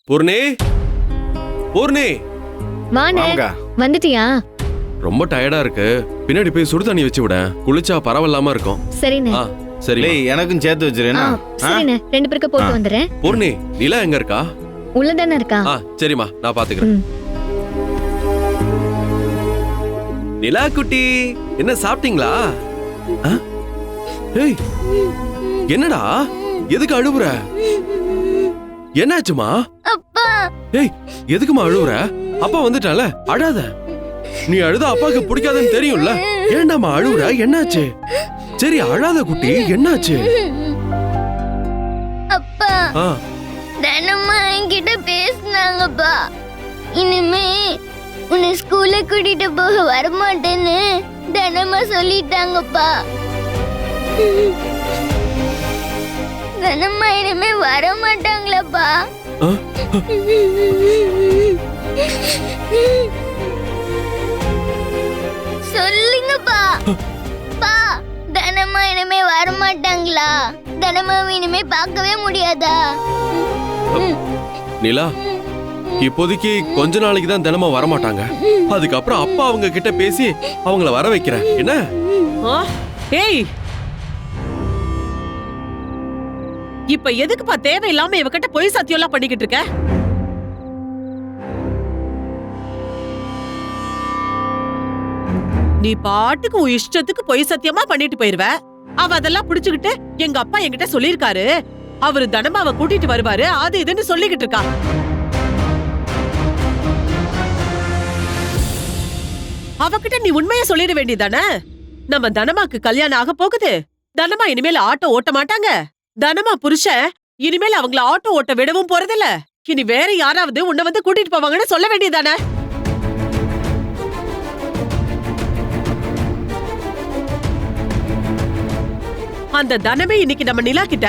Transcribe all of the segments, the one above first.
பூர்ணி, பூர்ணி, வானே வந்துட்டியா? ரொம்ப டயர்டா இருக்கு. பின்னாடி போய் சுடு தண்ணி வச்சு விட, குளிச்சா பரவாயில்லாம இருக்கும். சரிண்ணே. சரி, எனக்கும் சேர்த்து வச்சிருக்கேன். சரிண்ணே, 2 பேருக்கு போட்டு வந்துறேன். பூர்ணி, நிலா எங்க இருக்கா? உள்ளதானே இருக்கா? சரிம்மா, நான் பாத்துக்கிறேன். நிலா குட்டி, என்ன சாப்பிட்டீங்களா? ஏய், என்னடா, எதுக்கு அழுவுற? என்னாச்சுமா? அப்பா. ஏய், எதுக்குமா அழுவுற? அப்பா வந்துட்டால, அழாத. நீ அழுத அப்பாக்கு பிடிக்காதுன்னு தெரியும்ல. ஏண்டாமா அழுவுற? என்னாச்சு? சரி, அழாத குட்டி, என்னாச்சு? அப்பா, தனமா என்கிட்ட பேசினாங்கப்பா. இனிமே உன்னை ஸ்கூல்ல கூட்டிட்டு போக வரமாட்டேன்னு தனமா சொல்லிட்டாங்கப்பா. தனமா இனிமே வர மாட்டாங்களாப்பா. சொல்லுங்கப்பா. பா, தனமா இனிமே வர மாட்டாங்களா? தனமாவை இனிமே பார்க்கவே முடியாதா? நிலா, இப்போதைக்கு கொஞ்ச நாளைக்கு தான் தினமும் வர மாட்டாங்க. அதுக்கப்புறம் அப்பா அவங்க கிட்ட பேசி அவங்கள வர வைக்கிறேன். என்ன? ஏய், இப்ப எதுக்குப்பா தேவையில்லாம இவகிட்ட பொய் சத்தியம் எல்லாம் பண்ணிக்கிட்டு இருக்க? நீ பாட்டுக்கு உன் இஷ்டத்துக்கு பொய் சத்தியமா பண்ணிட்டு போயிருவ. அவ அதெல்லாம் புடிச்சுக்கிட்டு எங்க அப்பா என்கிட்ட சொல்லிருக்காரு, அவரு தனமாவை கூட்டிட்டு வருவாரு, அது இதுன்னு சொல்லிக்கிட்டு இருக்கா. அவகிட்ட நீ உண்மையை சொல்லிட வேண்டியதானே? நம்ம தனமாக்கு கல்யாணம் ஆக போகுது. தனமா இனிமேல் ஆட்டோ ஓட்ட மாட்டாங்க. தனமா புருஷன் இனிமேல் அவங்கள ஆட்டோ ஓட்ட விடவும் போறதில்ல. இனி வேற யாராவது உன்னை வந்து கூட்டிட்டு போவாங்கன்னு சொல்ல வேண்டியதானே? அந்த தனமே இன்னைக்கு நம்ம நிலா கிட்ட,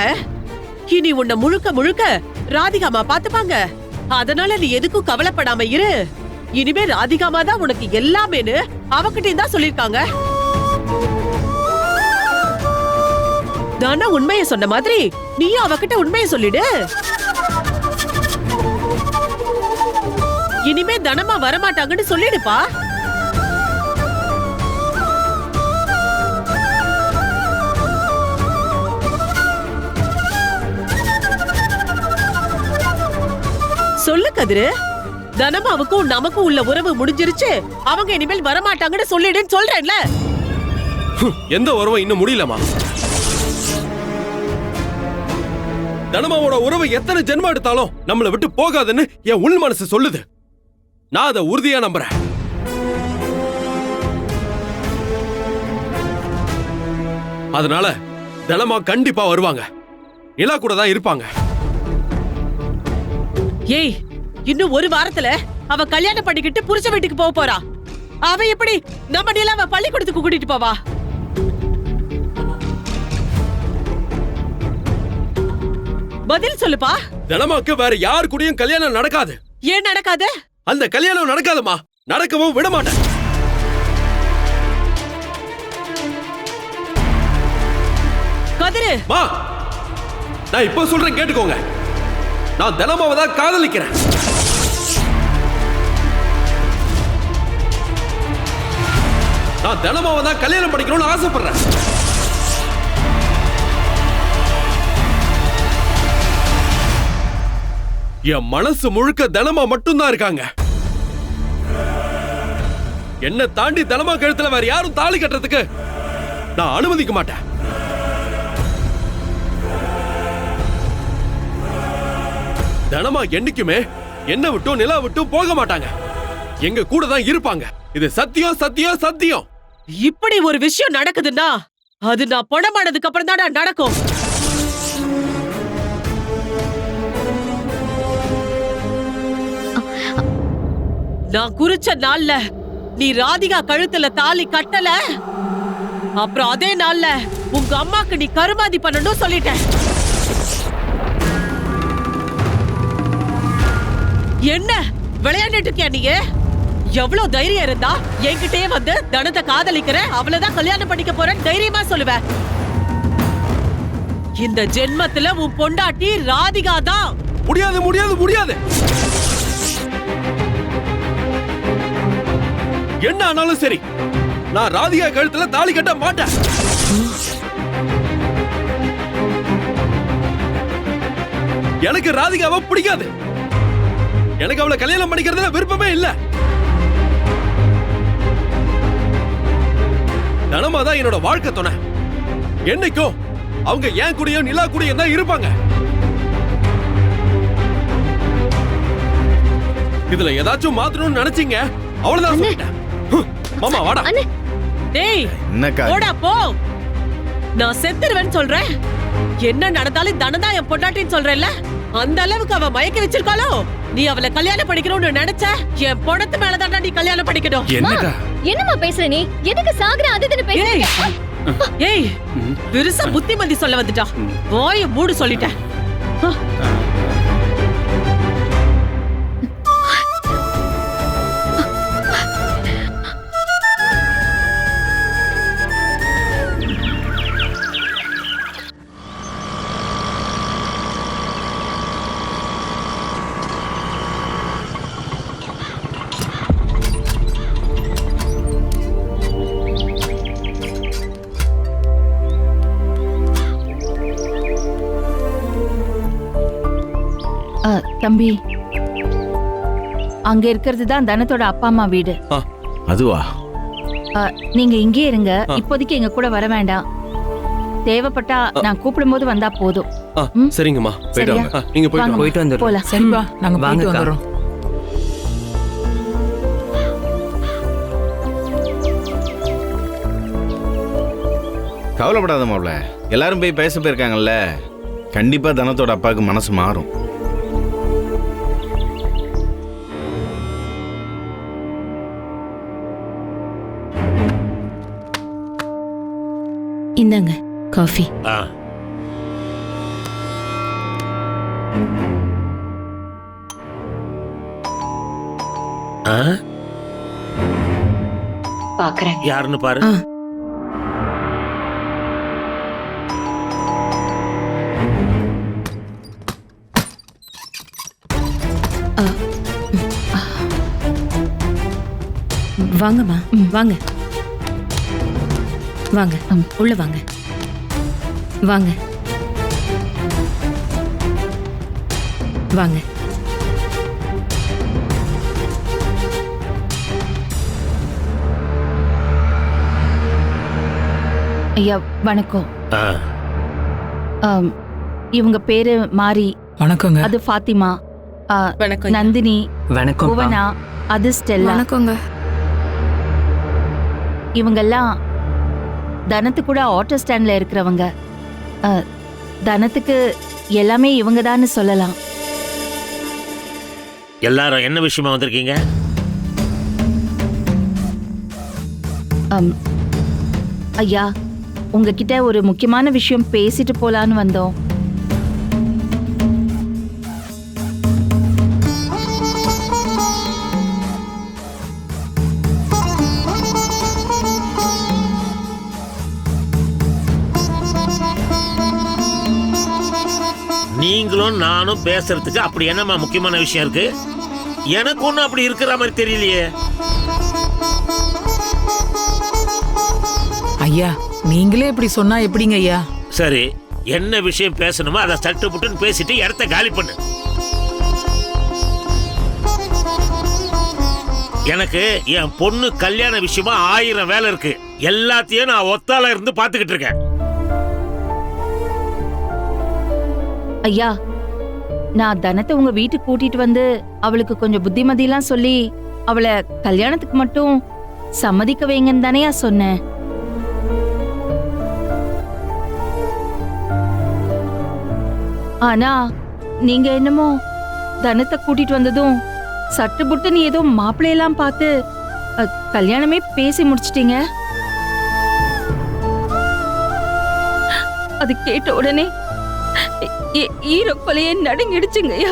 இனி உன்னை முழுக்க முழுக்க ராதிகாமா பாத்துப்பாங்க. அதனால நீ எதுக்கும் கவலைப்படாம இரு. இனிமே ராதிகாமா தான் உனக்கு எல்லாமேன்னு அவகிட்ட தான் சொல்லிருக்காங்க. தானா உண்மையை சொன்ன மாதிரி நீயும் அவகிட்ட உண்மையை சொல்லிடு. இனிமே தனமா வரமாட்டாங்கன்னு சொல்லிடுப்பா. சொல்லு கதிரு, தனமாவுக்கும் நமக்கும் உள்ள உறவு முடிஞ்சிருச்சு. அவங்க இனிமேல் வரமாட்டாங்கன்னு சொல்லிடுன்னு சொல்றேன்ல. எந்த உறவும் இன்னும் முடியலமா. தனமாவோட உறவு எத்தனை ஜென்மம் எடுத்தாலும் நம்மளை விட்டு போகாதுன்னு என் உள் மனசு சொல்லுது. நான் அதை உறுதியா நம்புறேன். அதனால தனமா கண்டிப்பா வருவாங்க. நிலா கூட தான் இருப்பாங்க. ஏய், இன்னும் ஒரு வாரத்துல அவ கல்யாணம் பண்ணிக்கிட்டு புருஷ வீட்டுக்கு போக போறா. அவ எப்படி நம்ம நிலாவை பள்ளிக்கூடத்துக்கு கூட்டிட்டு போவா? பதில் சொல்லுப்பா. தனமாக்கு வேற யாரு கூடயும் கல்யாணம் நடக்காது. ஏன் நடக்காது? அந்த கல்யாணம் நடக்காதுமா. நடக்கவும் விட மாட்டேன். கதிரு, மா, நான் இப்ப சொல்றேன் கேட்டுக்கோங்க. நான் தனமாவை தான் காதலிக்கிறேன். நான் தனமாவை தான் கல்யாணம் பண்ணிக்கணும்னு ஆசைப்படுறேன். என் மனசு முழுக்க தனமா மட்டும்தான் இருக்காங்க. என்ன தாண்டி தனமா கழுத்துல வேற யாரும் தாலி கட்டுறதுக்கு நான் அனுமதிக்க மாட்டேன். தனமா என்னைக்குமே என்ன விட்டும் நிலா விட்டும் போக மாட்டாங்க. எங்க கூட தான் இருப்பாங்க. இது சத்தியம், சத்தியம், சத்தியம். இப்படி ஒரு விஷயம் நடக்குதுன்னா அது நான் பணமானதுக்கு அப்புறம் தான் நடக்கும். நான் குறிச்ச நாள்ல நீ ராதிகா கழுத்துல தாலி கட்டல, அப்புறம் அதே நாள்ல உங்க அம்மாக்கு நீ கருமாதி பண்ணணும் சொல்லிட்டேன். என்ன விளையாண்டுட்டு இருக்கியா நீ? எவ்வளவு தைரியம் இருந்தா என்கிட்டயே வந்து தனத்தை காதலிக்கிற, அவளதான் கல்யாணம் பண்ணிக்க போறேன்னு தைரியமா சொல்லுவேன். இந்த ஜென்மத்துல உன் பொண்டாட்டி ராதிகா தான். முடியாது முடியாது முடியாது. என்ன ஆனாலும் சரி, நான் ராதிகா கழுத்துல தாலி கட்ட மாட்டேன். எனக்கு ராதிகாவை பிடிக்காது. எனக்கு அவளை கல்யாணம் பண்ணிக்கிறதுல விருப்பமே இல்ல. தனமா தான் என்னோட வாழ்க்கை துணை. என்னைக்கும் அவங்க ஏன் கூடயும் நிலா கூடயும் தான் இருப்பாங்க. இதுல ஏதாச்சும் மாத்தணும்னு நினைச்சீங்க, அவ்வளவுதான் சொல்லிட்டேன். மாமா வாடா. டேய் என்னக்கா போடா போ. நான் செத்துருவேன்னு சொல்றேன். என்ன நடந்தாலும் தனதா என் பொண்டாட்டின்னு சொல்றேன்ல, அந்த அளவுக்கு அவ மயக்க வச்சிருக்காளோ. நீ அவளை கல்யாணம் பண்ணிக்கணும்னு நினைச்ச, என் பொணத்து மேலதான்டா நீ கல்யாணம் பண்ணிக்கணும். என்னக்கா என்னம்மா பேசுற நீ? எதுக்கு சாகுற அதுன்னு பேசுறீங்க? ஏய் பெருசா புத்திமதி சொல்ல வந்துட்டா. வாய மூடு சொல்லிட்டேன். தம்பி, அங்க இருக்கிறது தான் தனத்தோட அப்பா அம்மா வீடு. அதுவா? நீங்க இங்கே இருங்க. இப்போதைக்கு எங்க கூட வர வேண்டாம். தேவைப்பட்டா நான் கூப்பிடும்போது வந்தா போதும். சரிங்கம்மா, சரியா? நீங்க வாங்க, போயிட்டு வந்துடுறோம். போலாம். சரிப்பா, நாங்க போயிட்டு வாங்கக்கா. வந்துடுறோம். கவலைப்படாத மாப்ள, எல்லாரும் போய் பேச போயிருக்காங்கல்ல, கண்டிப்பா தனத்தோட அப்பாவுக்கு மனசு மாறும். இந்தாங்க காஃபி. பாக்குறேன் யாருன்னு பாரு. வாங்கம்மா, வாங்க வாங்க, உள்ள வாங்க வாங்க வாங்க. ஐயா வணக்கம். இவங்க பேரு மாரி. வணக்கங்க. அது ஃபாத்திமா. வணக்கம். நந்தினி, வணக்கம். புவனா, அது ஸ்டெல்லா. வணக்கங்க. இவங்கெல்லாம் தனத்து கூட ஆட்டோ ஸ்டாண்ட்ல இருக்கிறவங்க. தனத்துக்கு எல்லாமே இவங்க சொல்லலாம். எல்லாரும் என்ன விஷயமா வந்திருக்கீங்க? ஐயா, உங்ககிட்ட ஒரு முக்கியமான விஷயம் பேசிட்டு போலான்னு வந்தோம். நீங்களும் நானும் பேசுறதுக்கு அப்படி என்னமா முக்கியமான விஷயம் இருக்கு? எனக்கு ஒன்னும் அப்படி இருக்கிற மாதிரி தெரியலையே. ஐயா, நீங்களே இப்படி சொன்னா எப்படிங்க ஐயா? சரி, என்ன விஷயம் பேசணுமோ அதை சட்டு புட்டுன்னு பேசிட்டு இடத்த காலி பண்ணு. எனக்கு என் பொண்ணு கல்யாண விஷயமா 1000 வேலை இருக்கு. எல்லாத்தையும் நான் ஒத்தால இருந்து பாத்துக்கிட்டு இருக்கேன். ஐயா, நான் தனத்தை உங்க வீட்டுக்கு கூட்டிட்டு வந்து அவளுக்கு கொஞ்சம் புத்திமதியெல்லாம் சொல்லி அவளை கல்யாணத்துக்கு மட்டும் சம்மதிக்க வைங்கன்னு தானேயா சொன்னேன். ஆனா நீங்க என்னமோ தனத்தை கூட்டிட்டு வந்ததும் சட்டு புட்டு நீ ஏதோ மாப்பிள்ளையெல்லாம் பார்த்து கல்யாணமே பேசி முடிச்சிட்டீங்க. அது கேட்ட உடனே ஈரோ கொலையே நடுங்கிடுச்சுங்க ஐயா.